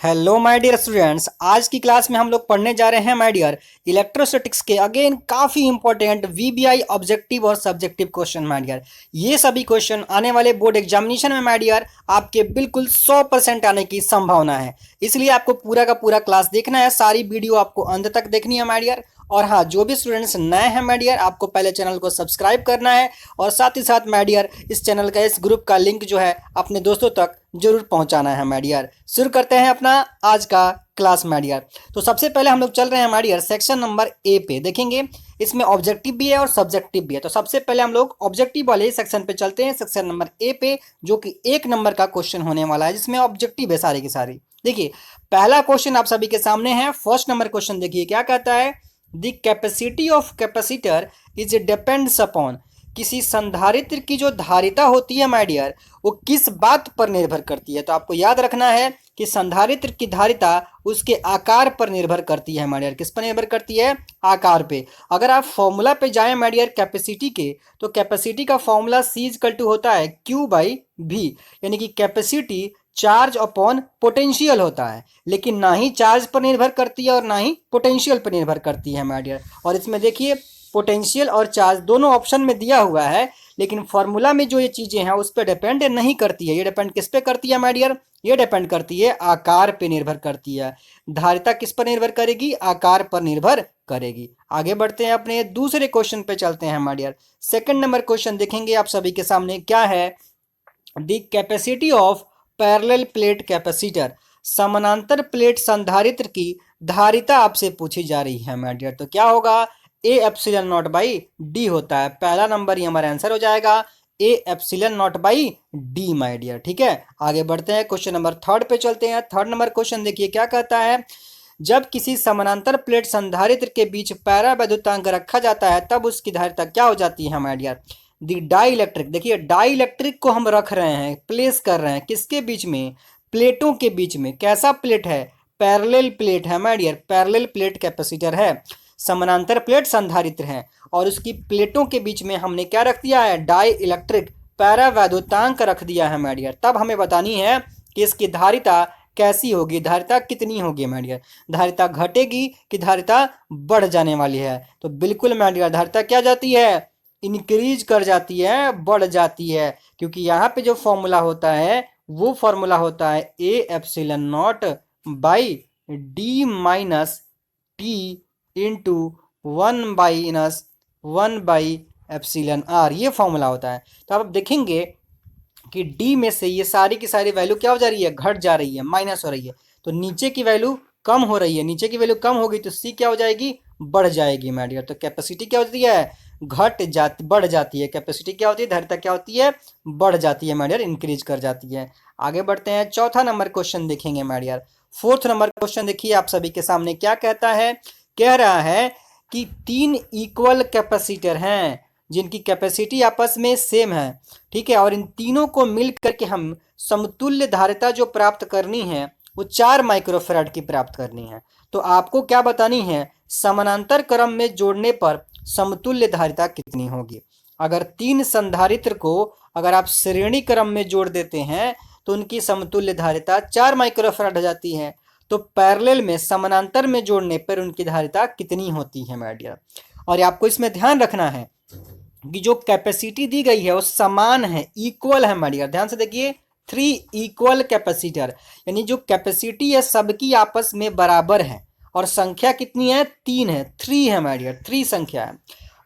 Hello my dear students, आज की class में हम लोग पढ़ने जा रहे हैं माय डियर इलेक्ट्रोस्टैटिक्स के अगेन काफ़ी इंपॉर्टेंट वीबीआई ऑब्जेक्टिव और सब्जेक्टिव क्वेश्चन माय डियर। ये सभी क्वेश्चन आने वाले बोर्ड एग्जामिनेशन में माय डियर आपके बिल्कुल 100% आने की संभावना है। इसलिए आपको पूरा का पूरा क्लास देखना है, सारी वीडियो आपको अंत तक देखनी है माय डियर। और हाँ, जो भी स्टूडेंट्स नए हैं माय डियर, आपको पहले चैनल को सब्सक्राइब करना है और साथ ही साथ माय डियर इस चैनल का इस ग्रुप का लिंक जो है अपने दोस्तों तक जरूर पहुंचाना है माय डियर। शुरू करते हैं अपना आज का क्लास माय डियर। तो सबसे पहले हम लोग चल रहे हैं my dear section number A पे। देखेंगे इसमें ऑब्जेक्टिव भी है और सब्जेक्टिव भी है। तो सबसे पहले हम लोग ऑब्जेक्टिव वाले सेक्शन पे चलते हैं, सेक्शन नंबर ए पे, जो कि 1 नंबर का क्वेश्चन होने वाला है जिसमें ऑब्जेक्टिव है सारी की सारी। देखिए पहला क्वेश्चन आप सभी के सामने है। फर्स्ट नंबर क्वेश्चन देखिए क्या कहता है। The capacity of capacitor is depends upon, किसी संधारित्र की जो धारिता होती है माय डियर वो किस बात पर निर्भर करती है। तो आपको याद रखना है कि संधारित्र की धारिता उसके आकार पर निर्भर करती है माय डियर। किस पर निर्भर करती है? आकार पे। अगर आप फॉर्मूला पे जाएं माय डियर कैपेसिटी के, तो कैपेसिटी का फॉर्मूला C इक्वल टू होता है Q/V, यानी कि कैपेसिटी चार्ज अपॉन पोटेंशियल होता है। लेकिन ना ही चार्ज पर निर्भर करती है और ना ही पोटेंशियल पर निर्भर करती है माय डियर। और इसमें देखिए पोटेंशियल और चार्ज दोनों ऑप्शन में दिया हुआ है, लेकिन फॉर्मूला में जो ये चीज़ें हैं उस पर डिपेंड नहीं करती है। ये डिपेंड किस पे करती है माय डियर? ये डिपेंड करती है आकार पे निर्भर करती है। धारिता किस पर निर्भर करेगी? आकार पर निर्भर करेगी। आगे बढ़ते हैं, अपने दूसरे क्वेश्चन पे चलते हैं my dear. Second number question देखेंगे आप सभी के सामने क्या है। The capacity of parallel plate capacitor, समानांतर प्लेट संधारित्र की धारिता आपसे पूछी जा रही है माय डियर। तो क्या होगा? A epsilon not by D होता है। पहला नंबर ये हमारा आंसर हो जाएगा, A epsilon not by D my dear. ठीक है, आगे बढ़ते हैं, क्वेश्चन नंबर थर्ड पे चलते हैं। थर्ड नंबर क्वेश्चन देखिए क्या कहता है। जब किसी समानांतर प्लेट संधारित्र के बीच पैरावैद्युतांक रखा जाता है तब उसकी धारिता क्या हो जाती है my dear? The dielectric. देखिए डाई इलेक्ट्रिक को हम रख रहे हैं, प्लेस कर रहे हैं किसके बीच में? प्लेटों के बीच में। कैसा प्लेट है? पैरेलल प्लेट है my dear, parallel plate capacitor है। समानांतर प्लेट संधारित्र है और उसकी प्लेटों के बीच में हमने क्या रख दिया है? डाई इलेक्ट्रिक पैरावैद्युतांक रख दिया है माय डियर। तब हमें बतानी है कि इसकी धारिता कैसी होगी, धारिता कितनी होगी माय डियर। धारिता घटेगी कि धारिता बढ़ जाने वाली है? तो बिल्कुल माय डियर धारिता क्या जाती है? इंक्रीज कर जाती है, बढ़ जाती है। क्योंकि यहाँ पे जो फॉर्मूला होता है वो फॉर्मूला होता है A epsilon not by D minus T into 1/1/एप्सिलॉन आर, ये फॉर्मूला होता है। तो आप देखेंगे कि डी में से ये सारी की सारी वैल्यू क्या हो जा रही है? घट जा रही है, माइनस हो रही है। तो नीचे की वैल्यू कम हो रही है, नीचे की वैल्यू कम होगी तो सी क्या हो जाएगी? बढ़ जाएगी माय डियर। तो कैपेसिटी क्या होती है? बढ़ जाती है। कैपेसिटी क्या होती है? धारिता क्या होती है? बढ़ जाती है माय डियर, इंक्रीज कर जाती है। आगे बढ़ते हैं, चौथा नंबर क्वेश्चन देखेंगे my dear. Fourth number question देखिए आप सभी के सामने क्या कहता है। कह रहा है कि 3 इक्वल कैपेसिटर हैं जिनकी कैपेसिटी आपस में सेम है। ठीक है, और इन तीनों को मिल करके हम समतुल्य धारिता जो प्राप्त करनी है वो 4 माइक्रोफैराड की प्राप्त करनी है। तो आपको क्या बतानी है? समानांतर क्रम में जोड़ने पर समतुल्य धारिता कितनी होगी। अगर 3 संधारित्र को अगर आप श्रेणी क्रम में जोड़ देते हैं तो उनकी समतुल्य धारिता 4 माइक्रोफैराड हो जाती है। तो पैरेलल में समानांतर में जोड़ने पर उनकी धारिता कितनी होती है माय डियर। और आपको इसमें ध्यान रखना है कि जो कैपेसिटी दी गई है वो समान है, इक्वल है माय डियर। ध्यान से देखिए, 3 इक्वल कैपेसिटर, यानी जो कैपेसिटी है सबकी आपस में बराबर है। और संख्या कितनी है? 3 है, 3 है माय डियर, 3 संख्या है।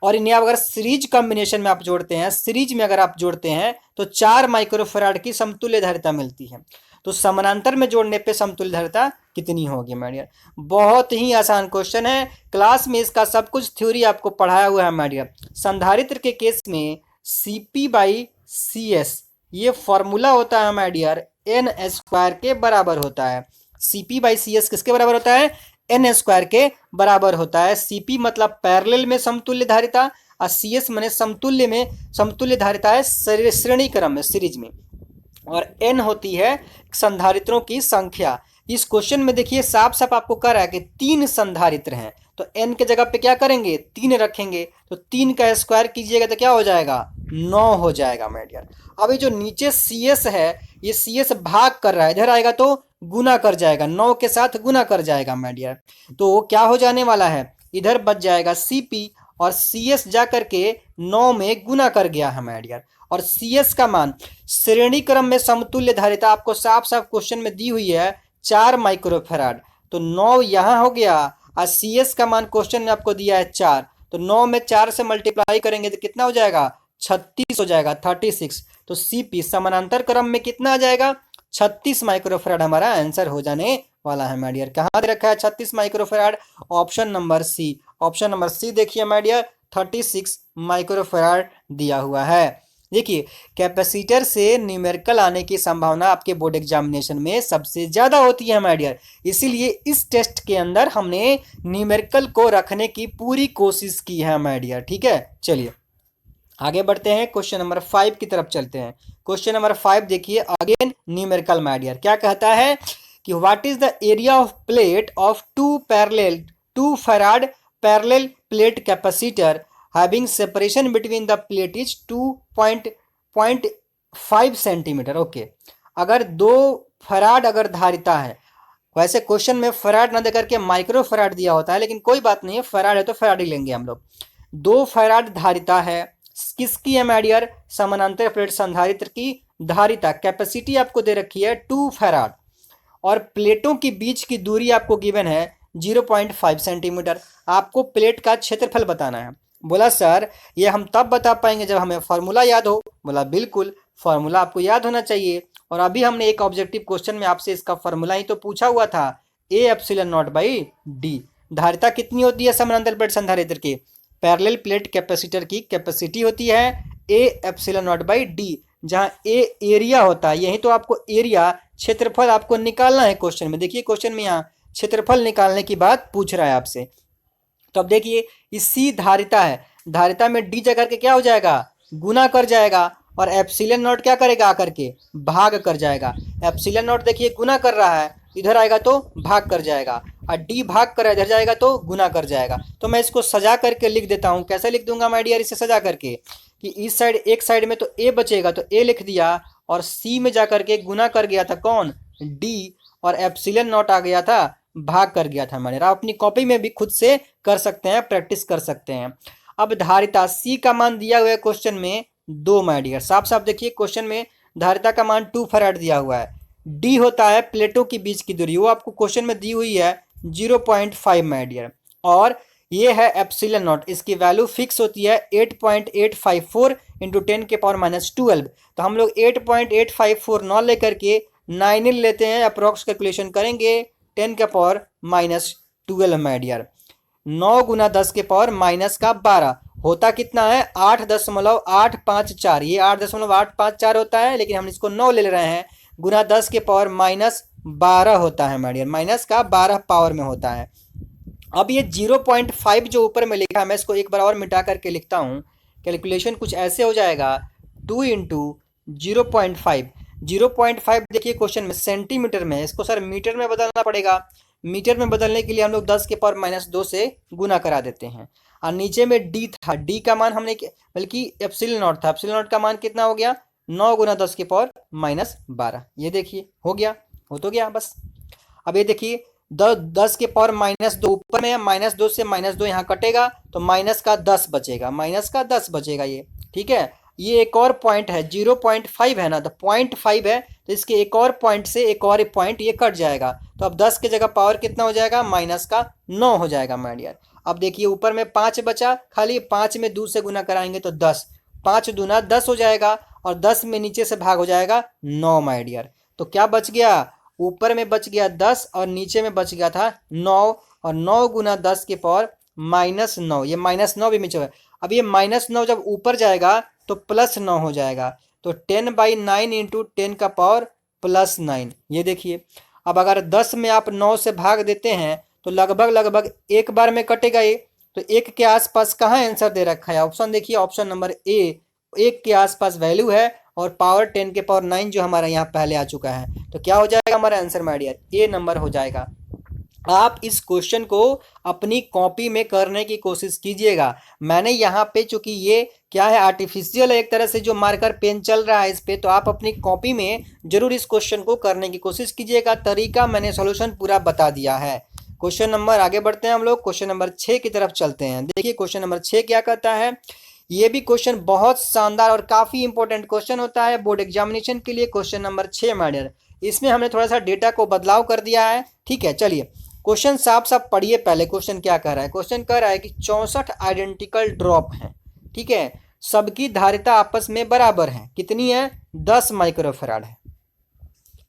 और इन्हें अगर सीरीज कॉम्बिनेशन में आप जोड़ते हैं, सीरीज में अगर आप जोड़ते हैं तो 4 माइक्रोफैराड की समतुल्य धारिता मिलती है। तो समानांतर में जोड़ने पे समतुल्य धारिता कितनी होगी माय डियर। बहुत ही आसान क्वेश्चन है, क्लास में इसका सब कुछ थ्योरी आपको पढ़ाया हुआ है माय डियर। संधारित्र के केस में CP/CS ये फॉर्मूला होता है माय डियर, n² के बराबर होता है। CP/CS किसके बराबर होता है? n² के बराबर होता है। CP मतलब पैरेलल में समतुल्य धारिता और CS माने समतुल्य में, समतुल्य धारिता है श्रेणी क्रम में, सीरीज में। और n होती है संधारित्रों की संख्या। इस क्वेश्चन में देखिए साफ साफ आपको कह रहा है कि 3 संधारित्र हैं, तो n के जगह पे क्या करेंगे? 3 रखेंगे। तो 3 का स्क्वायर कीजिएगा तो क्या हो जाएगा? 9 हो जाएगा माय डियर। अब ये जो नीचे CS है, ये CS भाग कर रहा है, इधर आएगा तो गुना कर जाएगा, 9 के साथ गुना कर जाएगा माय डियर। तो क्या हो जाने वाला है, इधर बच जाएगा Cp और Cs जा करके 9 में गुना कर गया है माय डियर। और Cs का मान श्रेणी क्रम में समतुल्य धारिता आपको साफ साफ क्वेश्चन में दी हुई है 4 माइक्रोफैराड, तो 9 यहाँ हो गया और Cs का मान क्वेश्चन में आपको दिया है 4, तो 9 में 4 से मल्टीप्लाई करेंगे तो कितना हो जाएगा, 36 हो जाएगा, 36। तो Cp समानांतर क्रम में कितना आ जाएगा, 36 माइक्रोफैराड हमारा आंसर हो जाने वाला है माय डियर। कहाँ दे रखा है 36 microfarad, option number C, option number C देखिए माय डियर, 36 माइक्रोफैराड दिया हुआ है। देखिए कैपेसिटर से न्यूमेरिकल आने की संभावना आपके बोर्ड एग्जामिनेशन में सबसे ज्यादा होती है माय डियर, इसीलिए इस टेस्ट के अंदर हमने न्यूमेरिकल को रखने की पूरी कोशिश की है माय डियर। ठीक है, चलिए आगे बढ़ते हैं, क्वेश्चन नंबर 5 की तरफ चलते हैं। क्वेश्चन नंबर 5 देखिए, अगेन न्यूमेरिकल माय डियर। क्या कहता है कि what is the area of plate of two farad parallel plate capacitor having separation between the plate is 2.5 centimetre. Okay, अगर 2 फैराड अगर धारिता है, वैसे क्वेश्चन में फैराड ना देकर के माइक्रो फैराड दिया होता है, लेकिन कोई बात नहीं है, फैराड है तो फैराड ही लेंगे हम लोग। 2 फैराड धारिता है, किसकी है माय डियर, समानांतर प्लेट संधारित्र की धारिता, कैपेसिटी आपको दे रखी है 2 फैराड और प्लेटों के बीच की दूरी आपको गिवन है 0.5 सेंटीमीटर। आपको प्लेट का क्षेत्रफल बताना है। बोला सर ये हम तब बता पाएंगे जब हमें फॉर्मूला याद हो। बोला बिल्कुल, फॉर्मूला आपको याद होना चाहिए, और अभी हमने एक ऑब्जेक्टिव क्वेश्चन में आपसे इसका फॉर्मूला ही तो पूछा हुआ था, ए एप्सिलॉन नॉट बाई डी। धारिता कितनी होती है समानांतर प्लेट संधारित्र की, पैरेलल प्लेट कैपेसिटर की कैपेसिटी होती है A epsilon not by D, जहां ए एरिया होता है, यही तो आपको एरिया क्षेत्रफल आपको निकालना है क्वेश्चन में। देखिए क्वेश्चन में यहाँ क्षेत्रफल निकालने की बात पूछ रहा है आपसे। तो अब देखिए इसी धारिता है, धारिता में डी जगह के क्या हो जाएगा, गुना कर जाएगा, और एप्सिलॉन नॉट क्या करेगा आकर के, भाग कर जाएगा। एप्सिलॉन नॉट देखिए गुना कर रहा है, इधर आएगा तो भाग कर जाएगा, और डी भाग कर इधर जाएगा तो गुना कर जाएगा। तो मैं इसको सजा करके लिख देता हूँ। कैसे लिख दूंगा माय डियर, इसे सजा करके कि इस साइड एक साइड में तो ए बचेगा तो ए लिख दिया, और सी में जा करके गुना कर गया था कौन, डी, और एप्सिलॉन नॉट आ गया था, भाग कर गया था मैंने। आप अपनी कॉपी में भी खुद से कर सकते हैं, प्रैक्टिस कर सकते हैं। अब धारिता सी का मान दिया हुआ है क्वेश्चन में 2 माय डियर, साफ साफ देखिए क्वेश्चन में धारिता का मान 2 फैराड दिया हुआ है। डी होता है प्लेटों के बीच की दूरी, वो आपको क्वेश्चन में दी हुई है 0.5 माय डियर, और ये है एप्सिलॉन नॉट, इसकी वैल्यू फिक्स होती है 8.854 इंटू 10 के पावर -12। तो हम लोग 8.854 नॉट लेकर के 9 लेते हैं, अप्रोक्स कैलकुलेशन करेंगे 10 के पावर -12 माय डियर। 9 गुना 10 के पावर -12 होता कितना है, 8.854, ये 8.854 होता है, लेकिन हम इसको 9 ले रहे हैं, गुना 10 के पावर -12 होता है माय डियर, माइनस का 12 पावर में होता है। अब ये 0.5 जो ऊपर में लिखा है, मैं इसको एक बार और मिटा करके लिखता हूँ। कैलकुलेशन कुछ ऐसे हो जाएगा, 2 इंटू 0.5, 0.5 देखिए क्वेश्चन में सेंटीमीटर में है, इसको सर मीटर में बदलना पड़ेगा। मीटर में बदलने के लिए हम लोग 10 के पावर -2 से गुना करा देते हैं। और नीचे में डी था, डी का मान हमने बल्कि एप्सिलॉन नॉट था, एप्सिलॉन नॉट का मान कितना हो गया, 9 गुना 10 के पावर -12। ये देखिए हो गया, हो तो गया बस। अब ये देखिए 10 के पावर -2 ऊपर में है, -2 से -2 यहाँ कटेगा तो माइनस का 10 बचेगा, माइनस का 10 बचेगा ये। ठीक है, ये एक और पॉइंट है, 0.5 है ना, तो 0.5 है, तो इसके एक और पॉइंट से एक और पॉइंट ये कट जाएगा, तो अब 10 की जगह पावर कितना हो जाएगा, -9 हो जाएगा माय डियर। अब देखिए ऊपर में 5 बचा, खाली 5 में 2 से गुना कराएंगे तो 10, 5 दूना 10 हो जाएगा, और 10 में नीचे से भाग हो जाएगा 9 माय डियर। तो क्या बच गया, ऊपर में बच गया 10 और नीचे में बच गया था 9, और 9 गुना 10 के पावर -9, ये -9 भी नीचे है। अब ये -9 जब ऊपर जाएगा तो +9 हो जाएगा, तो 10/9 इंटू 10 का पावर +9। ये देखिए अब अगर 10 में आप 9 से भाग देते हैं तो लगभग एक बार में कटेगा ये, तो 1 के आसपास कहाँ आंसर दे रखा है, ऑप्शन देखिए, ऑप्शन नंबर ए, 1 के आसपास वैल्यू है, और पावर 10 के पावर 9 जो हमारा यहाँ पहले आ चुका है, तो क्या हो जाएगा हमारा answer my dear, A number हो जाएगा। आप इस क्वेश्चन को अपनी कॉपी में करने की कोशिश कीजिएगा। मैंने यहाँ पे, चूंकि ये क्या है, आर्टिफिशियल है एक तरह से, जो मार्कर पेन चल रहा है इस पे, तो आप अपनी कॉपी में जरूर इस क्वेश्चन को करने की कोशिश कीजिएगा। तरीका मैंने सॉल्यूशन पूरा बता दिया है। क्वेश्चन नंबर, आगे बढ़ते हैं हम लोग, क्वेश्चन नंबर 6 की तरफ चलते हैं। देखिए क्वेश्चन नंबर 6 क्या कहता है। ये भी क्वेश्चन बहुत शानदार और काफी इंपॉर्टेंट क्वेश्चन होता है बोर्ड एग्जामिनेशन के लिए। क्वेश्चन नंबर 6 मैडर, इसमें हमने थोड़ा सा डेटा को बदलाव कर दिया है। ठीक है, चलिए क्वेश्चन साफ साफ पढ़िए। पहले क्वेश्चन क्या कह रहा है, क्वेश्चन कह रहा है कि 64 आइडेंटिकल ड्रॉप हैं। ठीक है, सबकी धारिता आपस में बराबर है, कितनी है, 10 माइक्रोफैराड है।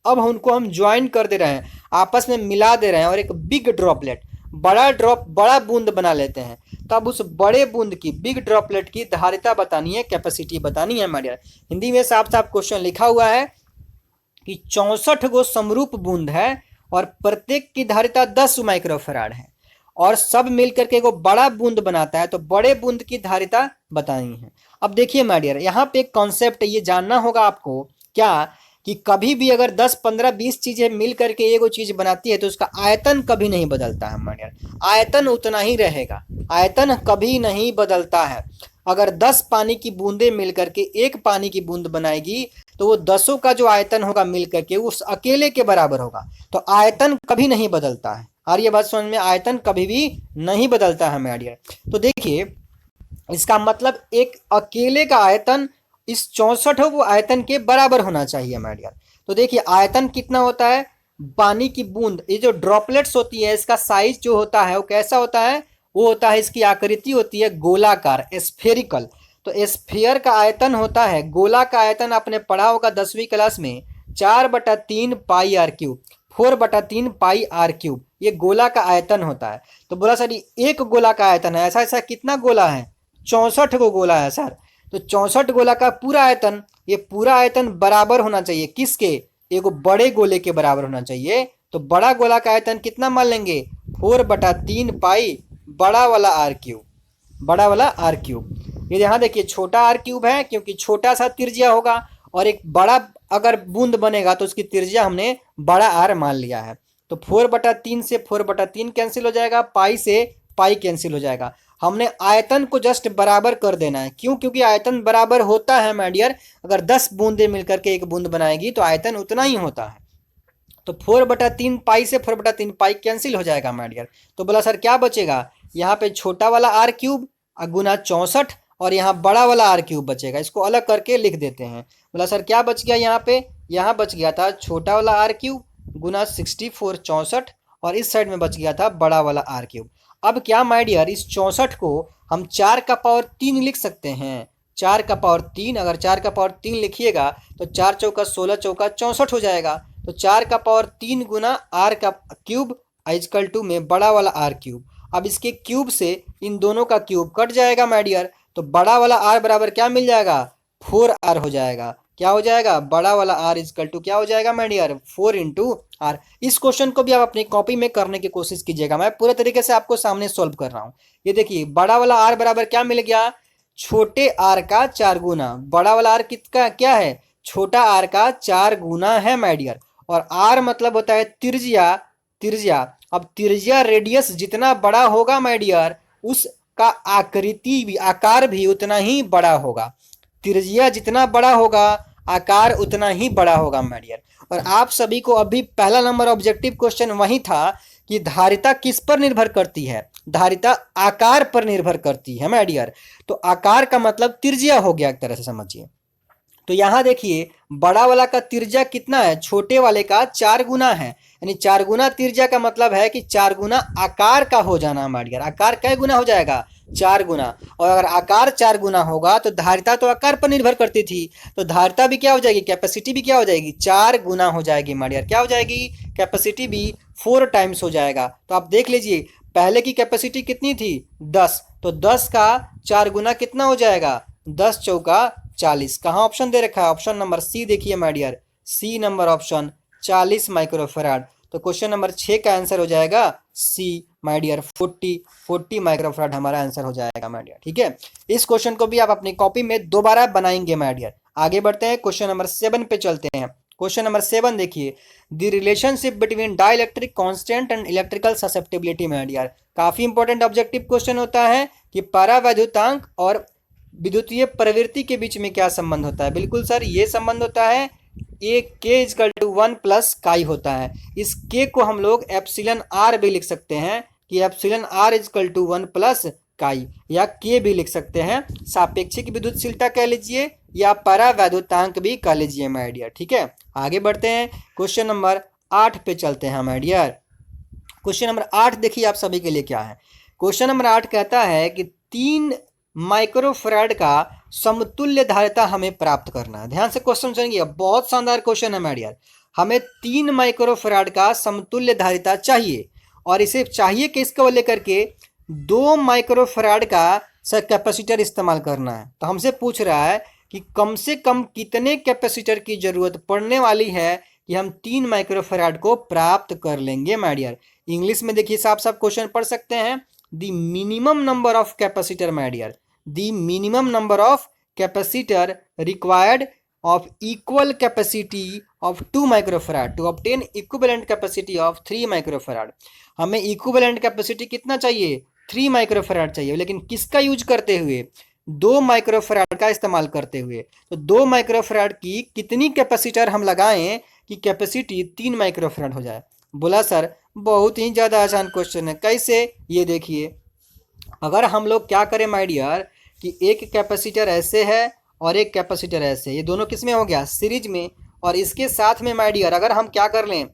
अब उनको हम ज्वाइन कर दे रहे हैं, आपस में मिला दे रहे हैं, और एक बिग ड्रॉपलेट, बड़ा ड्रॉप, बड़ा बूंद बना लेते हैं। तो अब उस बड़े बूंद की, बिग ड्रॉपलेट की धारिता बतानी है, कैपेसिटी बतानी है मैडियर। हिंदी में साफ साफ क्वेश्चन लिखा हुआ है कि 64 गो समरूप बूंद है और प्रत्येक की धारिता 10 माइक्रोफैराड है, और सब मिलकर के एक बड़ा बूंद बनाता है। तो बड़े बूंद की धारिता बतानी है। अब देखिए मैडियर, यहाँ पे एक कॉन्सेप्ट ये जानना होगा आपको, क्या कि कभी भी अगर 10, 15, 20 चीजें मिल करके एगो चीज बनाती है तो उसका आयतन कभी नहीं बदलता है मैडियर। आयतन उतना ही रहेगा, आयतन कभी नहीं बदलता है। अगर 10 पानी की बूंदें मिलकर के एक पानी की बूंद बनाएगी तो वो 10 का जो आयतन होगा मिलकर के उस अकेले के बराबर होगा। तो आयतन कभी नहीं बदलता है। और ये बात समझ में, आयतन कभी भी नहीं बदलता है मैडियर। तो देखिए इसका मतलब एक अकेले का आयतन इस 64 वो आयतन के बराबर होना चाहिए मैडियर। तो देखिए आयतन कितना होता है, पानी की बूंद, ये जो ड्रॉपलेट्स होती है इसका साइज जो होता है वो कैसा होता है, वो होता है, इसकी आकृति होती है गोलाकार, स्फेरिकल। तो स्फीयर का आयतन होता है, गोला का आयतन आपने पढ़ा होगा 10वीं क्लास में, 4/3 pi R cube, 4/3 pi R cube, ये गोला का आयतन होता है। तो बोला सर एक गोला का आयतन है, ऐसा ऐसा कितना गोला है, 64 गो गोला है सर। तो 64 गोला का पूरा आयतन, ये पूरा आयतन बराबर होना चाहिए किसके, एगो बड़े गोले के बराबर होना चाहिए। तो बड़ा गोला का आयतन कितना मान लेंगे, 4/3 पाई बड़ा वाला आर क्यूब, बड़ा वाला आर क्यूब। ये यहाँ देखिए छोटा आर क्यूब है क्योंकि छोटा सा त्रिज्या होगा, और एक बड़ा अगर बूंद बनेगा तो उसकी त्रिज्या हमने बड़ा आर मान लिया है। तो 4/3 से 4/3 कैंसिल हो जाएगा, पाई से पाई कैंसिल हो जाएगा। हमने आयतन को जस्ट बराबर कर देना है, क्यों, क्योंकि आयतन बराबर होता है माय डियर। अगर 10 बूंदें मिलकर के एक बूंद बनाएगी तो आयतन उतना ही होता है। तो 4/3 पाई से 4/3 पाई कैंसिल हो जाएगा माय डियर। तो बोला सर क्या बचेगा, यहाँ पे छोटा वाला आर क्यूब गुना 64 और यहाँ बड़ा वाला आर क्यूब बचेगा। इसको अलग करके लिख देते हैं। बोला सर क्या बच गया यहाँ पे, यहाँ बच गया था छोटा वाला आर क्यूब गुना 64 64, और इस साइड में बच गया था बड़ा वाला आर क्यूब। अब क्या माय डियर, इस 64 को हम 4 का पावर 3 लिख सकते हैं। 4 का पावर 3, अगर 4 का पावर 3 लिखिएगा तो 4 चौका 16 चौका 64 हो जाएगा। तो 4 का पावर 3 गुना आर का क्यूब इक्वल टू में बड़ा वाला आर क्यूब। अब इसके क्यूब से इन दोनों का क्यूब कट जाएगा माय डियर। तो बड़ा वाला आर बराबर क्या मिल जाएगा, 4r हो जाएगा। क्या हो जाएगा, बड़ा वाला आर इक्वल टू क्या हो जाएगा माय डियर, 4 इंटू आर। इस क्वेश्चन को भी आप अपनी कॉपी में करने की कोशिश कीजिएगा, मैं पूरे तरीके से आपको सामने सोल्व कर रहा हूँ। ये देखिए बड़ा वाला आर बराबर क्या मिल गया, छोटे आर का 4 गुना। बड़ा वाला आर कितना क्या है, छोटा आर का 4 गुना है माय डियर। और आर मतलब होता है त्रिज्या, त्रिज्या। अब त्रिज्या रेडियस जितना बड़ा होगा माय डियर, उसका आकृति भी, आकार भी उतना ही बड़ा होगा। त्रिज्या जितना बड़ा होगा आकार उतना ही बड़ा होगा माय डियर। और आप सभी को अभी पहला नंबर ऑब्जेक्टिव क्वेश्चन वही था कि धारिता किस पर निर्भर करती है, धारिता आकार पर निर्भर करती है माय डियर। तो आकार का मतलब त्रिज्या हो गया एक तरह से समझिए। तो यहाँ देखिए बड़ा वाला का त्रिज्या कितना है, छोटे वाले का 4 गुना है। यानी 4 गुना त्रिज्या का मतलब है कि 4 गुना आकार का हो जाना माय डियर। आकार कै गुना हो जाएगा, 4 गुना। और अगर आकार 4 गुना होगा तो धारिता तो आकार पर निर्भर करती थी, तो धारिता भी क्या हो जाएगी, कैपेसिटी भी क्या हो जाएगी, 4 गुना हो जाएगी माय डियर। क्या हो जाएगी, कैपेसिटी भी 4 टाइम्स हो जाएगा। तो आप देख लीजिए पहले की कैपेसिटी कितनी थी, 10, तो 10 का 4 गुना कितना हो जाएगा, 10 चौका 40। कहाँ ऑप्शन दे रखा है, ऑप्शन नंबर सी देखिए my dear, C number option 40 microfarad. तो क्वेश्चन नंबर 6 का आंसर हो जाएगा सी माय डियर, 40 माइक्रोफैराड हमारा आंसर हो जाएगा माय डियर। ठीक है, इस क्वेश्चन को भी आप अपनी कॉपी में दोबारा बनाएंगे माय डियर। आगे बढ़ते हैं, क्वेश्चन नंबर 7 पे चलते हैं। क्वेश्चन नंबर 7 देखिए, the relationship between dielectric constant and electrical susceptibility में यार काफी इंपॉर्टेंट ऑब्जेक्टिव क्वेश्चन होता है कि परावैद्युतांक और विद्युतीय प्रवृत्ति के बीच में क्या संबंध होता है। बिल्कुल सर, ये संबंध होता है ए के इजकल टू 1 प्लस काई होता है। इस के को हम लोग एप्सिलन आर भी लिख सकते हैं कि epsilon R is equal to 1 plus chi, या के भी लिख सकते हैं, सापेक्षिक विद्युतशीलता कह लीजिए या परावैद्युतांक भी कह लीजिए माय डियर। ठीक है, आगे बढ़ते हैं, क्वेश्चन नंबर 8 पे चलते हैं माय डियर। क्वेश्चन नंबर 8 देखिए आप सभी के लिए क्या है। क्वेश्चन नंबर 8 कहता है कि 3 माइक्रोफैराड का समतुल्य धारिता हमें प्राप्त करना है। ध्यान से क्वेश्चन सुनिए, बहुत शानदार क्वेश्चन है माय डियर। हमें 3 माइक्रोफैराड का समतुल्य धारिता चाहिए, और इसे चाहिए किसको लेकर के 2 माइक्रोफैराड का कैपेसिटर इस्तेमाल करना है। तो हमसे पूछ रहा है कि कम से कम कितने कैपेसिटर की जरूरत पड़ने वाली है कि हम 3 माइक्रोफैराड को प्राप्त कर लेंगे माय डियर। इंग्लिश में देखिए साफ साफ क्वेश्चन पढ़ सकते हैं, the minimum number of capacitor my dear, the minimum number of capacitor required of equal capacity of 2 microfarad to obtain equivalent capacity of 3 microfarad। हमें equivalent capacity कितना चाहिए, 3 माइक्रोफैराड चाहिए, लेकिन किसका यूज करते हुए, 2 माइक्रोफैराड का इस्तेमाल करते हुए। तो 2 माइक्रोफैराड की कितनी कैपेसिटर हम लगाएं कि कैपेसिटी 3 माइक्रोफैराड हो जाए। बोला सर बहुत ही ज़्यादा आसान क्वेश्चन है। कैसे, ये देखिए, अगर हम लोग क्या करें माय डियर कि एक कैपेसिटर ऐसे है और एक कैपेसिटर ऐसे, ये दोनों किस में हो गया, सीरीज में, और इसके साथ में माय डियर अगर हम क्या कर लें,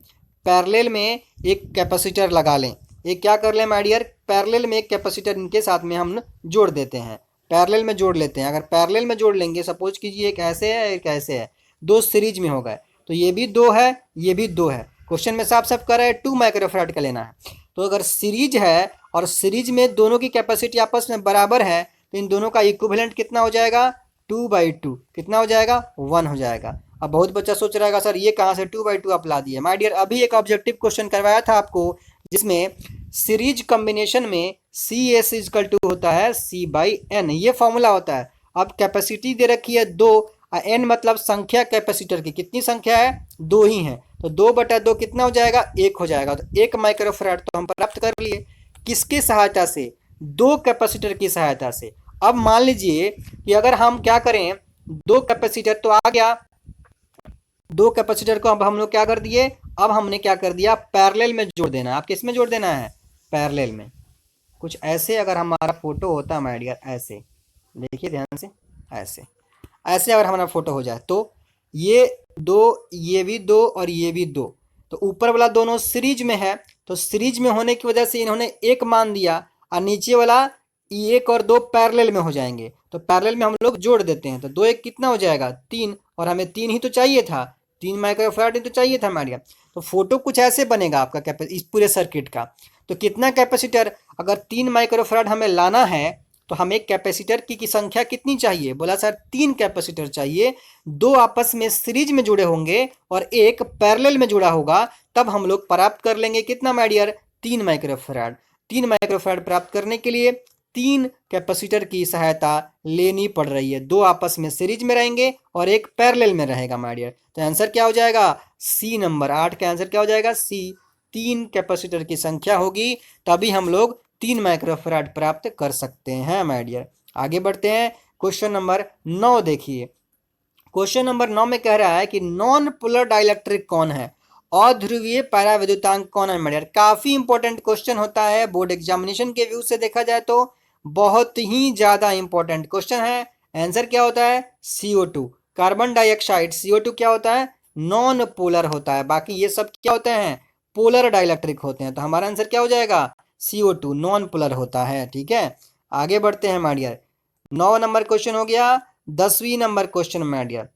पैरेलल में एक कैपेसिटर लगा लें। एक क्या कर लें माय डियर, पैरेलल में एक कैपेसिटर इनके साथ में हम जोड़ देते हैं, पैरेलल में जोड़ लेते हैं। अगर पैरेलल में जोड़ लेंगे, सपोज कीजिए एक ऐसे है एक ऐसे है, 2 सीरीज में हो गए, तो ये भी 2 है ये भी 2 है। क्वेश्चन में साफ साफ कर रहा है 2 माइक्रोफैराड का लेना है। तो अगर सीरीज है और सीरीज में दोनों की कैपेसिटी आपस में बराबर है, तो इन दोनों का इक्विवेलेंट कितना हो जाएगा, 2/2। कितना हो जाएगा, 1 हो जाएगा। अब बहुत बच्चा सोच रहा है सर ये कहाँ से 2/2 आप ला दिए। माय डियर अभी एक ऑब्जेक्टिव क्वेश्चन करवाया था आपको, जिसमें सीरीज कॉम्बिनेशन में CS इजकल टू होता है C/N, ये फॉर्मूला होता है। अब कैपेसिटी दे रखी है 2, N मतलब संख्या कैपेसिटर की, कितनी संख्या है, 2 ही है, तो 2/2 कितना हो जाएगा, 1 हो जाएगा। तो 1 माइक्रोफैराड तो हम प्राप्त कर लिए, किसकी सहायता से, 2 कैपेसिटर की सहायता से। अब मान लीजिए कि अगर हम क्या करें, 2 कैपेसिटर तो आ गया, 2 कैपेसिटर को अब हम लोग क्या कर दिए, अब हमने क्या कर दिया, पैरेलल में जोड़ देना है। आप किस में जोड़ देना है, पैरेलल में। कुछ ऐसे अगर हमारा फोटो होता है माय डियर, ऐसे देखिए ध्यान से, ऐसे ऐसे अगर हमारा फोटो हो जाए, तो ये 2, ये भी 2 और ये भी 2, तो ऊपर वाला दोनों सीरीज में है, तो सीरीज में होने की वजह से इन्होंने 1 मान दिया, और नीचे वाला 1 और 2 पैरेलल में हो जाएंगे, तो पैरेलल में हम लोग जोड़ देते हैं, तो 2 1 कितना हो जाएगा, 3, और हमें 3 ही तो चाहिए था, 3 माइक्रोफैराड ही तो चाहिए था हमारे यहाँ। तो फोटो कुछ ऐसे बनेगा आपका इस पूरे सर्किट का। तो कितना कैपेसिटर, अगर 3 माइक्रोफैराड हमें लाना है तो हमें कैपेसिटर की संख्या कितनी चाहिए, बोला सर 3 कैपेसिटर चाहिए, 2 आपस में सीरीज में जुड़े होंगे और 1 पैरेलल में जुड़ा होगा, तब हम लोग प्राप्त कर लेंगे कितना माय डियर, 3 माइक्रोफैराड। 3 माइक्रोफैराड प्राप्त करने के लिए 3 कैपेसिटर की सहायता लेनी पड़ रही है, 2 आपस में सीरीज में रहेंगे और 1 पैरेलल में रहेगा माय डियर। तो आंसर क्या हो जाएगा, सी नंबर 8 का आंसर क्या हो जाएगा, सी। 3 कैपेसिटर की संख्या होगी तभी हम लोग 3 माइक्रोफैराड प्राप्त कर सकते हैं माय डियर। आगे बढ़ते हैं, क्वेश्चन नंबर 9 देखिए। क्वेश्चन नंबर 9 में कह रहा है कि नॉन पोलर डाइलेक्ट्रिक कौन है, अध्रुवीय परावैद्युतांक कौन है माय डियर। काफी इंपॉर्टेंट क्वेश्चन होता है, बोर्ड एग्जामिनेशन के व्यू से देखा जाए तो बहुत ही ज्यादा इंपॉर्टेंट क्वेश्चन है। आंसर क्या होता है, CO2, कार्बन डाइऑक्साइड। CO2 क्या होता है, नॉन पोलर होता है, बाकी ये सब क्या होते हैं, पोलर डाइलेक्ट्रिक होते हैं। तो हमारा आंसर क्या हो जाएगा, CO2 नॉन पोलर होता है। ठीक है, आगे बढ़ते हैं माय डियर। 9 नंबर क्वेश्चन हो गया। 10वीं number question my dear,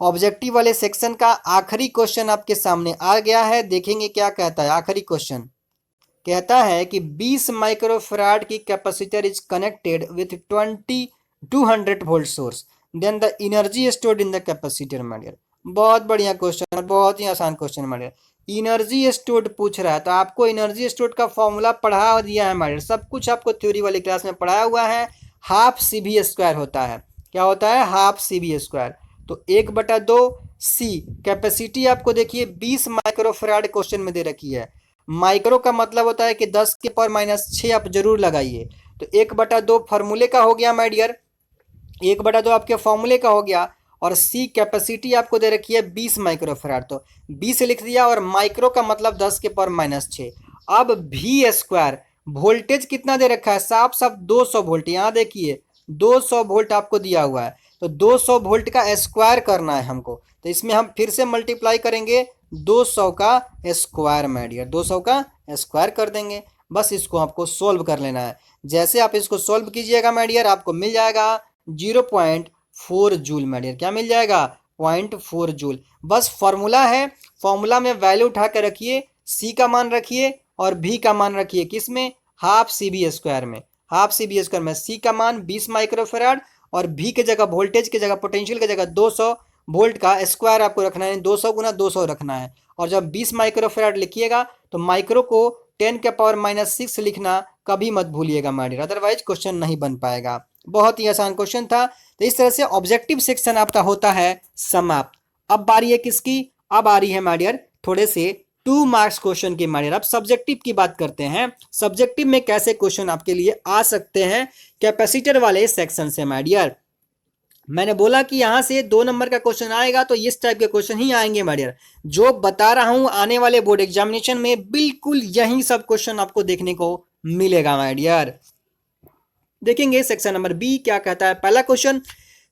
objective वाले सेक्शन का आखिरी क्वेश्चन आपके सामने आ गया है, देखेंगे क्या कहता है। आखिरी क्वेश्चन कहता है कि 20 माइक्रोफैराड की capacitor is connected with 200 volt source, then the energy stored in the capacitor my dear. बहुत बढ़िया क्वेश्चन, बहुत ही आसान question my dear. Energy stored पूछ रहा है, तो आपको एनर्जी स्टोर्ड का फॉर्मूला पढ़ा दिया है माय डियर, सब कुछ आपको थ्योरी वाली क्लास में पढ़ाया हुआ है। हाफ CV² होता है, क्या होता है, हाफ CV²। तो 1/2 सी कैपेसिटी आपको देखिए 20 माइक्रोफैराड क्वेश्चन में दे रखी है। माइक्रो का मतलब होता है कि 10⁻⁶ आप जरूर लगाइए। तो 1/2 फार्मूले का हो गया माय डियर, 1/2 आपके फॉर्मूले का हो गया। और सी कैपेसिटी आपको दे रखी है 20 माइक्रोफैराड, तो 20 लिख दिया और माइक्रो का मतलब 10⁻⁶। अब भी स्क्वायर वोल्टेज कितना दे रखा है, साफ साफ 200 वोल्ट। यहाँ देखिए 200 वोल्ट आपको दिया हुआ है, तो 200 वोल्ट का स्क्वायर करना है हमको। तो इसमें हम फिर से मल्टीप्लाई करेंगे 200 का स्क्वायर माय डियर, 200 का स्क्वायर कर देंगे। बस इसको आपको सोल्व कर लेना है। जैसे आप इसको सोल्व कीजिएगा माय डियर, आपको मिल जाएगा 0.4 जूल माय डियर। क्या मिल जाएगा, 0.4 जूल। बस फॉर्मूला है, फॉर्मूला में वैल्यू उठा के रखिए, सी का मान रखिए और भी का मान रखिए किसमें, हाफ सी बी स्क्वायर में। हाफ सी बी स्क्वायर में सी का मान 20 माइक्रोफैराड और भी के जगह वोल्टेज की जगह पोटेंशियल की जगह 200 वोल्ट का स्क्वायर आपको रखना है, 200 गुना 200 रखना है। और जब 20 माइक्रोफैराड लिखिएगा तो माइक्रो को 10⁻�6 लिखना कभी मत भूलिएगा माय डियर, अदरवाइज क्वेश्चन नहीं बन पाएगा। बहुत ही आसान क्वेश्चन था। तो इस तरह से ऑब्जेक्टिव सेक्शन आपका होता है समाप्त। अब बारी है किसकी, अब आ रही है माय डियर थोड़े से 2 मार्क्स क्वेश्चन की माय डियर। अब सब्जेक्टिव की बात करते हैं, सब्जेक्टिव में कैसे क्वेश्चन आपके लिए आ सकते हैं कैपेसिटर वाले सेक्शन से माय डियर। मैंने बोला कि यहां से 2 नंबर का क्वेश्चन आएगा तो इस टाइप के क्वेश्चन ही आएंगे माय डियर। जो बता रहा हूं आने वाले बोर्ड एग्जामिनेशन में बिल्कुल यही सब क्वेश्चन आपको देखने को मिलेगा माय डियर। देखेंगे सेक्शन नंबर बी क्या कहता है। पहला क्वेश्चन,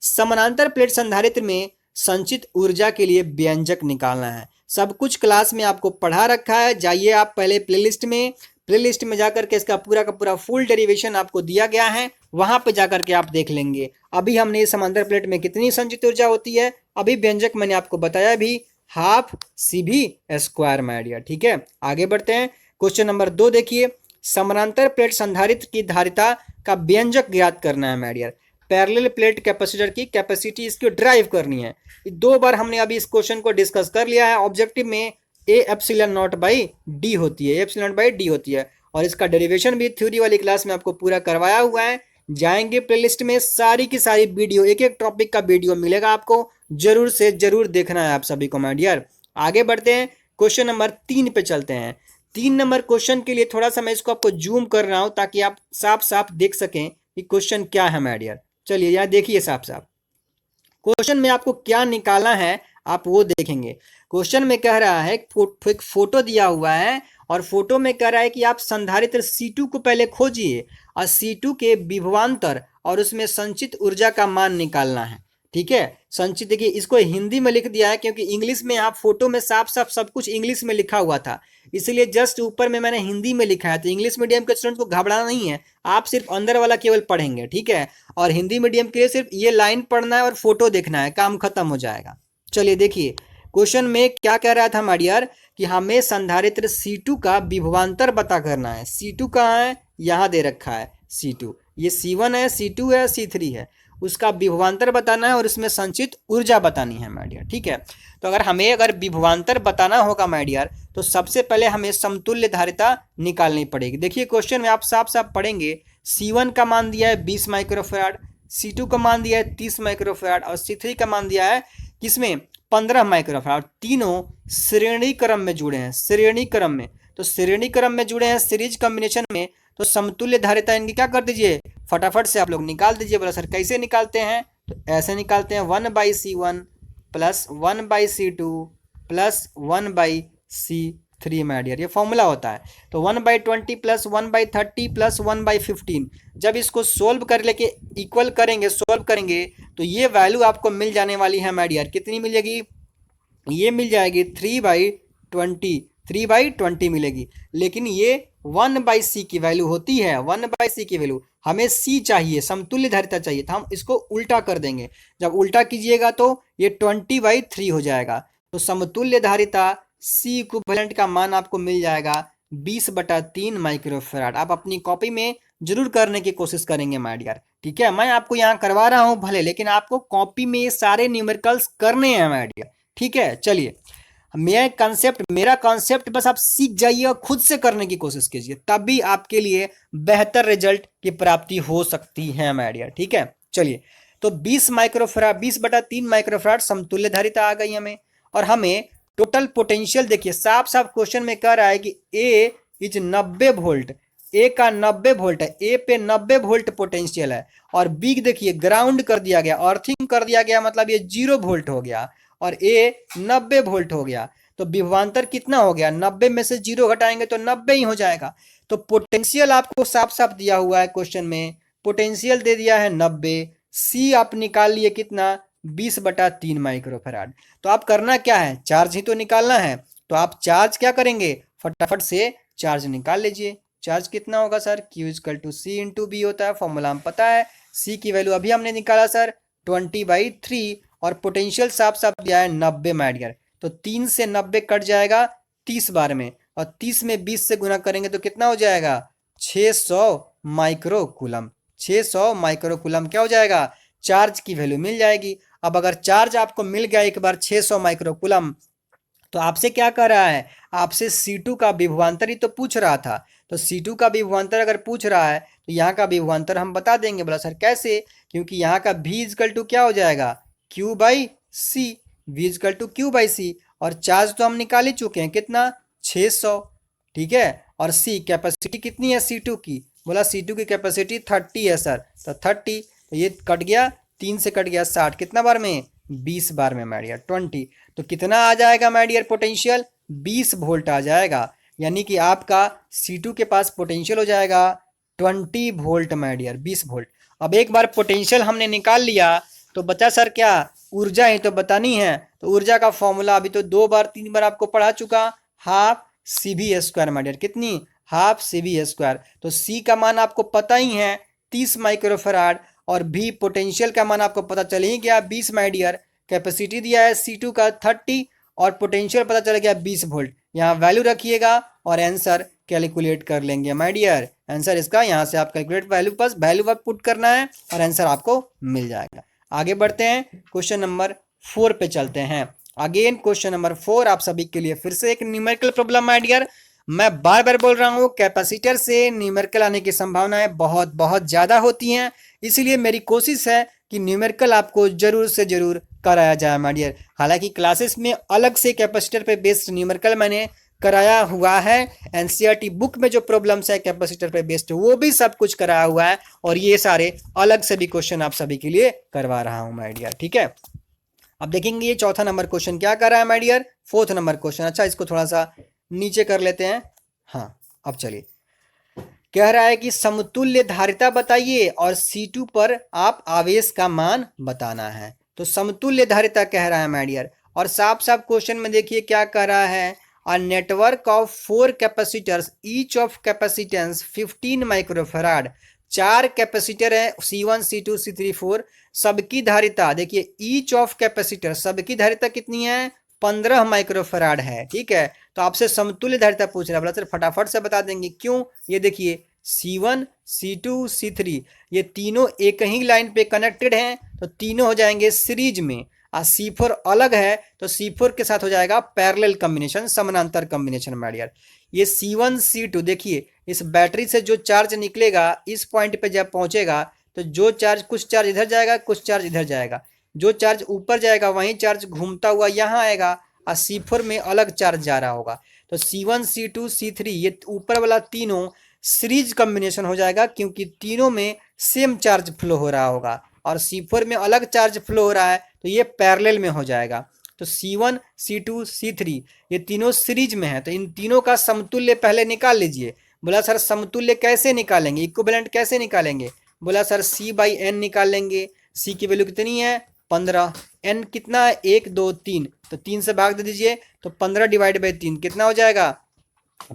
समानांतर प्लेट संधारित्र में संचित ऊर्जा के लिए व्यंजक निकालना है। सब कुछ क्लास में आपको पढ़ा रखा है, जाइए आप पहले प्लेलिस्ट में जाकर के इसका पूरा का पूरा फुल डेरिवेशन आपको दिया गया है, वहां पे जाकर के आप देख लेंगे। अभी हमने समांतर प्लेट में कितनी संचित ऊर्जा होती है, अभी व्यंजक मैंने आपको बताया भी, हाफ सी भी स्क्वायर माय डियर। ठीक है, आगे बढ़ते हैं। क्वेश्चन नंबर 2 देखिए, समानांतर प्लेट संधारित्र की धारिता का व्यंजक ज्ञात करना है my dear. Parallel plate capacitor की कैपेसिटी इसकी ड्राइव करनी है। 2 बार हमने अभी इस क्वेश्चन को डिस्कस कर लिया है। ऑब्जेक्टिव में ए एप्सिलॉन नॉट बाई डी होती है, एप्सिलॉन नॉट बाई डी होती है, और इसका डेरिवेशन भी थ्योरी वाली क्लास में आपको पूरा करवाया हुआ है। जाएंगे प्लेलिस्ट में, सारी की सारी वीडियो, एक एक टॉपिक का वीडियो मिलेगा आपको, जरूर से जरूर देखना है आप सभी को माय डियर। आगे बढ़ते हैं, क्वेश्चन नंबर 3 पे चलते हैं। 3 नंबर क्वेश्चन के लिए थोड़ा सा मैं इसको आपको जूम कर रहा हूं ताकि आप साफ साफ देख सकें कि क्वेश्चन क्या है माय डियर। चलिए यहाँ देखिए साफ साफ क्वेश्चन में आपको क्या निकालना है, आप वो देखेंगे। क्वेश्चन में कह रहा है, एक फोटो दिया हुआ है और फोटो में कह रहा है कि आप संधारित्र C2 को पहले खोजिए और C2 के विभवांतर और उसमें संचित ऊर्जा का मान निकालना है। ठीक है, संचित, देखिए इसको हिंदी में लिख दिया है क्योंकि इंग्लिश में आप फोटो में साफ साफ सब कुछ इंग्लिश में लिखा हुआ था, इसलिए जस्ट ऊपर में मैंने हिंदी में लिखा है। तो इंग्लिश मीडियम के स्टूडेंट को घबराना नहीं है, आप सिर्फ अंदर वाला केवल पढ़ेंगे। ठीक है, और हिंदी मीडियम के लिए सिर्फ ये लाइन पढ़ना है और फोटो देखना है, काम खत्म हो जाएगा। चलिए देखिए क्वेश्चन में क्या कह रहा था माय डियर कि हमें संधारित्र C2 का विभवांतर पता करना है। C2 कहाँ है, यहाँ दे रखा है C2, ये C1 है, C2 है, C3 है, उसका विभवांतर बताना है और उसमें संचित ऊर्जा बतानी है माय डियर। ठीक है, तो अगर विभवांतर बताना होगा माय डियर तो सबसे पहले हमें समतुल्य धारिता निकालनी पड़ेगी। देखिए क्वेश्चन में आप साफ साफ पढ़ेंगे, C1 का मान दिया है 20 माइक्रोफैराड, C2 का मान दिया है 30 माइक्रोफैराड और C3 का मान दिया है किसमें, 15 माइक्रोफैराड। तीनों श्रेणी क्रम में जुड़े हैं, श्रेणी क्रम में, तो श्रेणी क्रम में जुड़े हैं सीरीज कॉम्बिनेशन में, तो समतुल्य धारिता इनकी क्या कर दीजिए, फटाफट से आप लोग निकाल दीजिए। बोला सर कैसे निकालते हैं, तो ऐसे निकालते हैं 1/C1 plus 1/C2 plus 1/C3 my dear, ये फॉर्मूला होता है। तो 1/20 प्लस 1/30 प्लस 1/15, जब इसको सोल्व कर लेके इक्वल करेंगे, सोल्व करेंगे तो ये वैल्यू आपको मिल जाने वाली है माय डियर। कितनी मिलेगी, ये मिल जाएगी 3/20, 3/20 मिलेगी। लेकिन ये 1/C की वैल्यू होती है, 1/C की वैल्यू, हमें C चाहिए, समतुल्य धारिता चाहिए, तो हम इसको उल्टा कर देंगे। जब उल्टा कीजिएगा तो ये 20/3 हो जाएगा। तो समतुल्य धारिता C इक्विवेलेंट का मान आपको मिल जाएगा 20/3 माइक्रोफैराड। आप अपनी कॉपी में जरूर करने की कोशिश करेंगे माय डियर। ठीक है, मैं आपको यहाँ करवा रहा हूँ भले, लेकिन आपको कॉपी में ये सारे न्यूमेरिकल्स करने हैं माय डियर। ठीक है, चलिए मेरा कॉन्सेप्ट बस आप सीख जाइए और खुद से करने की कोशिश कीजिए, तभी आपके लिए बेहतर रिजल्ट की प्राप्ति हो सकती है माय डियर। ठीक है, चलिए तो 20/3 माइक्रोफराड समतुल्य धारिता आ गई हमें। और हमें टोटल पोटेंशियल देखिए, साफ साफ क्वेश्चन में कह रहा है कि ए इज 90 वोल्ट, ए का 90 वोल्ट है, ए पे 90 वोल्ट पोटेंशियल है। और बी देखिए ग्राउंड कर दिया गया, अर्थिंग कर दिया गया, मतलब ये 0 वोल्ट हो गया और ए 90 वोल्ट हो गया। तो विभवांतर कितना हो गया, 90 में से 0 घटाएंगे तो 90 ही हो जाएगा। तो पोटेंशियल आपको साफ साफ दिया हुआ है क्वेश्चन में, पोटेंशियल दे दिया है 90, सी आप निकाल लिए कितना, 20/3 माइक्रोफराड। तो आप करना क्या है, चार्ज ही तो निकालना है। तो आप चार्ज क्या करेंगे, फटाफट से चार्ज निकाल लीजिए। चार्ज कितना होगा सर, Q = C × B होता है, फॉर्मूला हम पता है। C की वैल्यू अभी हमने निकाला सर 20/3 और पोटेंशियल साफ साफ दिया है 90 माइडियर। तो 3 से 90 कट जाएगा 30 बार में, और 30 में 20 से गुना करेंगे तो कितना हो जाएगा, 600 माइक्रोकूलम। 600 माइक्रोकूलम क्या हो जाएगा, चार्ज की वैल्यू मिल जाएगी। अब अगर चार्ज आपको मिल गया एक बार 600 माइक्रोकूलम, तो आपसे क्या कर रहा है, आपसे C2 का विभवांतर ही तो पूछ रहा था। तो C2 का विभवांतर अगर पूछ रहा है तो यहाँ का विभवांतर हम बता देंगे। बोला सर कैसे, क्योंकि यहाँ का V = क्या हो जाएगा, Q/C, V = Q/C। और चार्ज तो हम निकाल ही चुके हैं, कितना, 600, ठीक है। और C कैपेसिटी कितनी है C2 की, बोला C2 की कैपेसिटी 30 है सर, तो 30, तो ये कट गया, 3 से कट गया 60, कितना बार में, 20 बार में माइडियर 20। तो कितना आ जाएगा माइडियर पोटेंशियल, 20 वोल्ट आ जाएगा। यानी कि आपका C2 के पास पोटेंशियल हो जाएगा 20 वोल्ट माइडियर, 20 वोल्ट। अब एक बार पोटेंशियल हमने निकाल लिया तो बचा सर क्या, ऊर्जा ही तो बतानी है। तो ऊर्जा का फॉर्मूला अभी तो 2 बार 3 बार आपको पढ़ा चुका, हाफ CV² माइडियर, कितनी, हाफ CV²। तो C का मान आपको पता ही है 30 माइक्रोफराड, और भी पोटेंशियल का मान आपको पता चल ही गया 20 माइडियर। कैपेसिटी दिया है C2 का 30 और पोटेंशियल पता चल गया 20 वोल्ट। यहाँ वैल्यू रखिएगा और आंसर कैलकुलेट कर लेंगे माइडियर। आंसर इसका यहाँ से आप कैलकुलेट वैल्यू पर वैल्यू पर पुट करना है और आंसर आपको मिल जाएगा। आगे बढ़ते हैं, क्वेश्चन नंबर 4 पे चलते हैं। अगेन क्वेश्चन नंबर 4 आप सभी के लिए फिर से एक न्यूमेरिकल प्रॉब्लम माइडियर। मैं बार बार बोल रहा हूँ, कैपेसिटर से न्यूमेरिकल आने की संभावनाएं बहुत बहुत ज़्यादा होती हैं, इसलिए मेरी कोशिश है कि न्यूमेरिकल आपको जरूर से जरूर कराया जाए माइडियर। हालांकि क्लासेस में अलग से कैपेसिटर पे बेस्ड न्यूमेरिकल मैंने कराया हुआ है, एनसीईआरटी बुक में जो प्रॉब्लम्स है कैपेसिटर पे बेस्ड वो भी सब कुछ कराया हुआ है, और ये सारे अलग से भी क्वेश्चन आप सभी के लिए करवा रहा हूँ माइडियर, ठीक है। अब देखेंगे ये चौथा नंबर क्वेश्चन क्या कर रहा है माइडियर, 4th नंबर क्वेश्चन। अच्छा, इसको थोड़ा सा नीचे कर लेते हैं। हाँ, अब चलिए, कह रहा है कि समतुल्य धारिता बताइए और C2 पर आप आवेश का मान बताना है। तो समतुल्य धारिता कह रहा है माइडियर, और साफ साफ क्वेश्चन में देखिए क्या कह रहा है, a network of 4 capacitors each of capacitance 15 microfarad. 4 capacitor है C1 C2 C3 4, सबकी धारिता देखिए, ईच ऑफ कैपेसिटर सबकी धारिता कितनी है, 15 माइक्रोफराड है, ठीक है। तो आपसे समतुल्य धारिता पूछ रहा है, बोला सर फटाफट से बता देंगे क्यों। ये देखिए C1 C2 C3 ये तीनों एक ही लाइन पे कनेक्टेड हैं, तो तीनों हो जाएंगे सीरीज में। और C4 अलग है तो C4 के साथ हो जाएगा पैरेलल कॉम्बिनेशन, समानांतर कॉम्बिनेशन माइडियर। ये C1 C2 देखिए, इस बैटरी से जो चार्ज निकलेगा इस पॉइंट पे जब पहुंचेगा तो जो चार्ज, कुछ चार्ज इधर जाएगा कुछ चार्ज इधर जाएगा, जो चार्ज ऊपर जाएगा वहीं चार्ज घूमता हुआ यहाँ आएगा, और C4 में अलग चार्ज जा रहा होगा। तो C1 C2 C3 ये ऊपर वाला तीनों सीरीज कॉम्बिनेशन हो जाएगा, क्योंकि तीनों में सेम चार्ज फ्लो हो रहा होगा, और C4 में अलग चार्ज फ्लो हो रहा है तो ये पैरेलल में हो जाएगा। तो C1 C2 C3 ये तीनों सीरीज में है, तो इन तीनों का समतुल्य पहले निकाल लीजिए। बोला सर समतुल्य कैसे निकालेंगे, इक्विवेलेंट कैसे निकालेंगे, बोला सर C/N निकाल लेंगे। C की वैल्यू कितनी है, 15, N कितना है, 1 2 3, तो 3 से भाग दे दीजिए, तो 15 / 3 कितना हो जाएगा,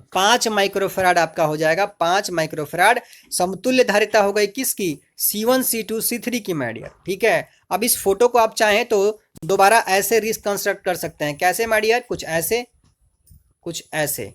5 माइक्रोफराड आपका हो जाएगा। 5 माइक्रोफराड समतुल्य धारिता हो गई किसकी, C1 C2 C3 की माइडियर, ठीक है। अब इस फोटो को आप चाहें तो दोबारा ऐसे रिकंस्ट्रक्ट कर सकते हैं, कैसे माइडियर, कुछ ऐसे कुछ ऐसे,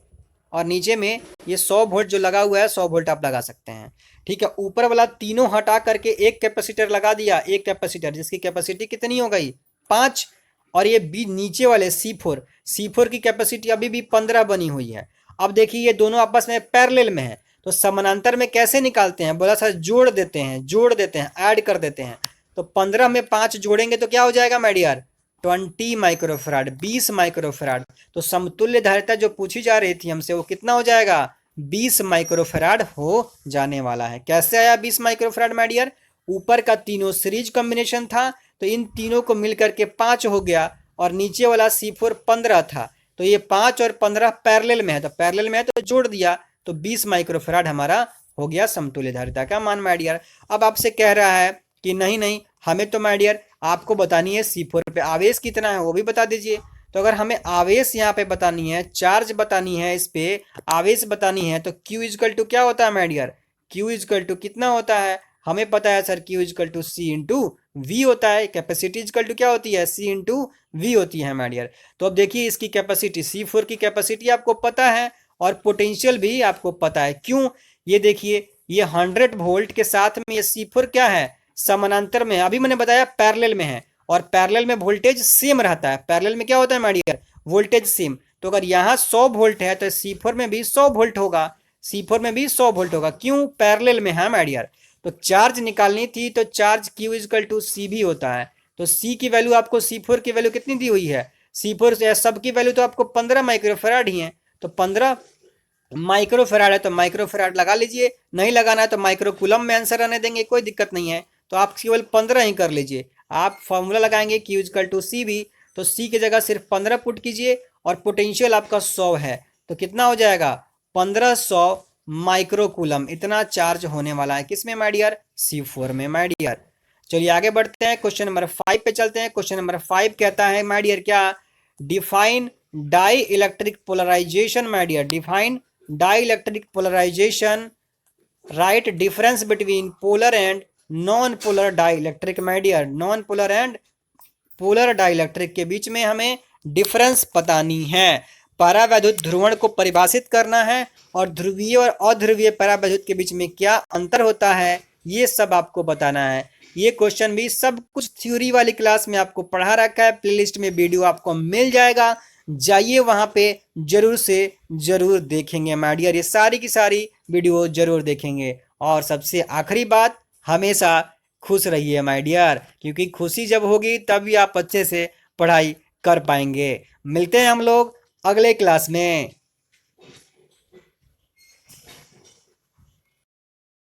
और नीचे में ये 100 वोल्ट जो लगा हुआ है 100 वोल्ट आप लगा सकते हैं, ठीक है। ऊपर वाला तीनों हटा करके एक कैपेसिटर लगा दिया, एक कैपेसिटर जिसकी कैपेसिटी कितनी हो गई, 5, और ये बी नीचे वाले C4 की कैपेसिटी अभी भी 15 बनी हुई है। अब देखिए ये दोनों आपस में पैरेलल में है, तो समानांतर में कैसे निकालते हैं, बोला सर जोड़ देते हैं, ऐड कर देते हैं। तो 15 में 5 जोड़ेंगे तो क्या हो जाएगा माय डियर? 20 microfarad, 20 microfarad. तो समतुल्य धारिता जो पूछी जा रही थी हमसे वो कितना हो जाएगा? 20 माइक्रोफराड हो जाने वाला है। कैसे आया 20 माइक्रोफराड माय डियर? ऊपर का तीनों सीरीज कॉम्बिनेशन था तो इन तीनों को मिलकर के 5 हो गया, और नीचे वाला C4 15 था, तो ये 5 और 15 पैरेलल में है, तो पैरेलल में है तो जोड़ दिया, तो 20 माइक्रोफराड हमारा हो गया समतुल्य धारिता का मान माय डियर। अब आपसे कह रहा है कि नहीं नहीं, हमें तो माय डियर आपको बतानी है C4 पे आवेश कितना है वो भी बता दीजिए। तो अगर हमें आवेश यहाँ पे बतानी है, चार्ज बतानी है, इस पे आवेश बतानी है, तो Q इजकल टू क्या होता है my dear? Q equal to कितना होता है? हमें पता है sir Q equal to C into V होता है। कैपेसिटी इजकल टू क्या होती है? C इंटू वी होती है माय डियर। तो अब देखिए इसकी कैपेसिटी, C4 की कैपेसिटी आपको पता है और पोटेंशियल भी आपको पता है। क्यों? ये देखिए ये 100 वोल्ट के साथ में ये C4 क्या है? समानांतर में है। अभी मैंने बताया पैरेलल में है, और पैरेलल में वोल्टेज सेम रहता है। पैरेलल में क्या होता है माय डियर? Voltage same. तो अगर यहाँ 100 वोल्ट है तो C4 में भी 100 वोल्ट होगा, C4 में भी 100 वोल्ट होगा। क्यों? पैरेलल में है माय डियर। तो चार्ज निकालनी थी तो charge Q equal to C भी होता है। तो C की वैल्यू आपको, C4 की वैल्यू कितनी दी हुई है? C4 से सब की वैल्यू तो आपको 15 माइक्रोफेराड ही है, तो 15 माइक्रोफेराड है तो माइक्रोफेराड लगा लीजिए। नहीं लगाना है तो माइक्रोकुलम में आंसर आने देंगे, कोई दिक्कत नहीं है। तो आप केवल 15 ही कर लीजिए। आप फॉर्मूला लगाएंगे Q इजकल टू C भी, तो C की जगह सिर्फ 15 पुट कीजिए, और पोटेंशियल आपका 100 है, तो कितना हो जाएगा? 1500 माइक्रोकुलम इतना चार्ज होने वाला है किसमें माय डियर? C4 में माय डियर। चलिए आगे बढ़ते हैं, क्वेश्चन नंबर 5 पे चलते हैं। क्वेश्चन नंबर 5 कहता है माय डियर क्या? Define dielectric polarisation my dear. Define dielectric polarisation, write difference between polar and non polar dielectric my dear. Non polar and polar dielectric के बीच में हमें डिफरेंस बतानी है। परावैद्युत ध्रुवण को परिभाषित करना है, और ध्रुवीय और अध्रुवीय परावैद्युत के बीच में क्या अंतर होता है ये सब आपको बताना है। ये क्वेश्चन भी सब कुछ थ्योरी वाली क्लास में आपको पढ़ा रखा है, प्लेलिस्ट में वीडियो आपको मिल जाएगा, जाइए वहां पे जरूर से जरूर देखेंगे माय डियर। ये सारी की सारी वीडियो जरूर देखेंगे। और सबसे आखिरी बात, हमेशा खुश रहिए माय डियर, क्योंकि खुशी जब होगी तभी आप अच्छे से पढ़ाई कर पाएंगे। मिलते हैं हम लोग अगले क्लास में।